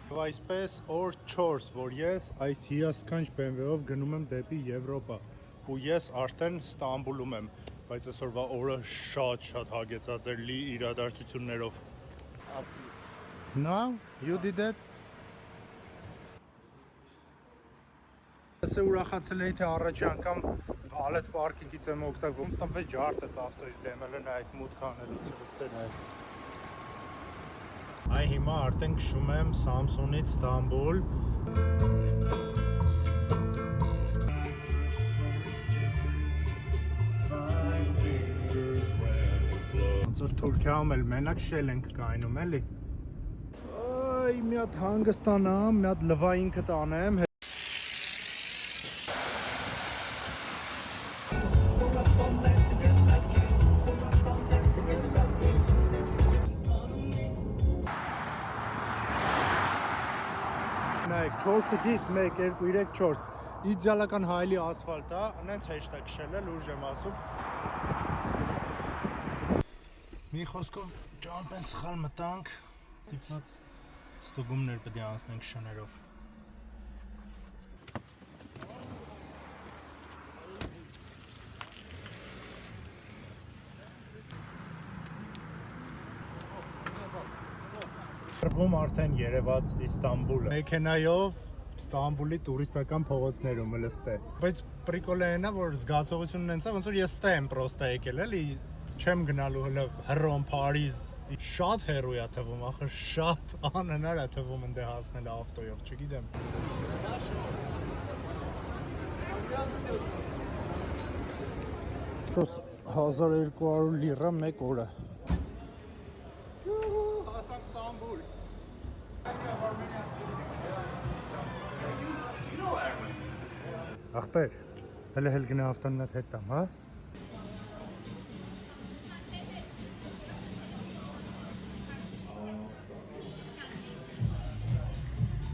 Այսպես օր 4, որ ես այս հիասքանչ BMW-ով գնում եմ դեպի Եվրոպա ու ես արդեն Ստամբուլում եմ, բայց այսօրվա օրը շատ հագեցած էր լի իրադարձություններով։ Now, you did that? Ես ուրախացել էի, թե առաջի անգամ վալետ պարկինգից եմ օգտագործում, տվեց ջարդեց ավտոյից դեմել են այդ մուտքը անելուց վստեր։ Այ հիմա արդեն քշում եմ Սամսունից Ստամբուլ։ Ոնց որ Թուրքիայում էլ մենակ շել ենք կայնում էլի։ Այ մի հատ հանգստանամ, մի հատ լվային կտանեմ։ Նայեք 4-ը գից 1, 2, 3, 4 իդեալական հայլի ասֆալտ է, նենց հեշտ է քշել էլ, ուժ եմ ասում։ Մի խոսքով ճամփեն սխալ մտանք, դիպած ստուգումներ պետք է անցնենք շներով։ Ռվում արդեն երևաց Իստանբուլը։ Մեքենայով Ստամբուլի տուրիստական փողոցներում լստե։ Բայց պրիկոլը այնա, որ զգացողությունն այնց է, ոնց որ ես ստե եմ պրոստա եկել էլի, չեմ գնալու հələ Հռոմ, Փարիզ, շատ հեռու է թվում, ախր շատ անհնար է թվում ընդ հասնել ավտոյով, չգիտեմ։ Դոս 1200 լիրա մեկ օրը։ Հասանք Ստամբուլ։ Ախպեր, հələ գնա ավտոնն հետ տամ, հա։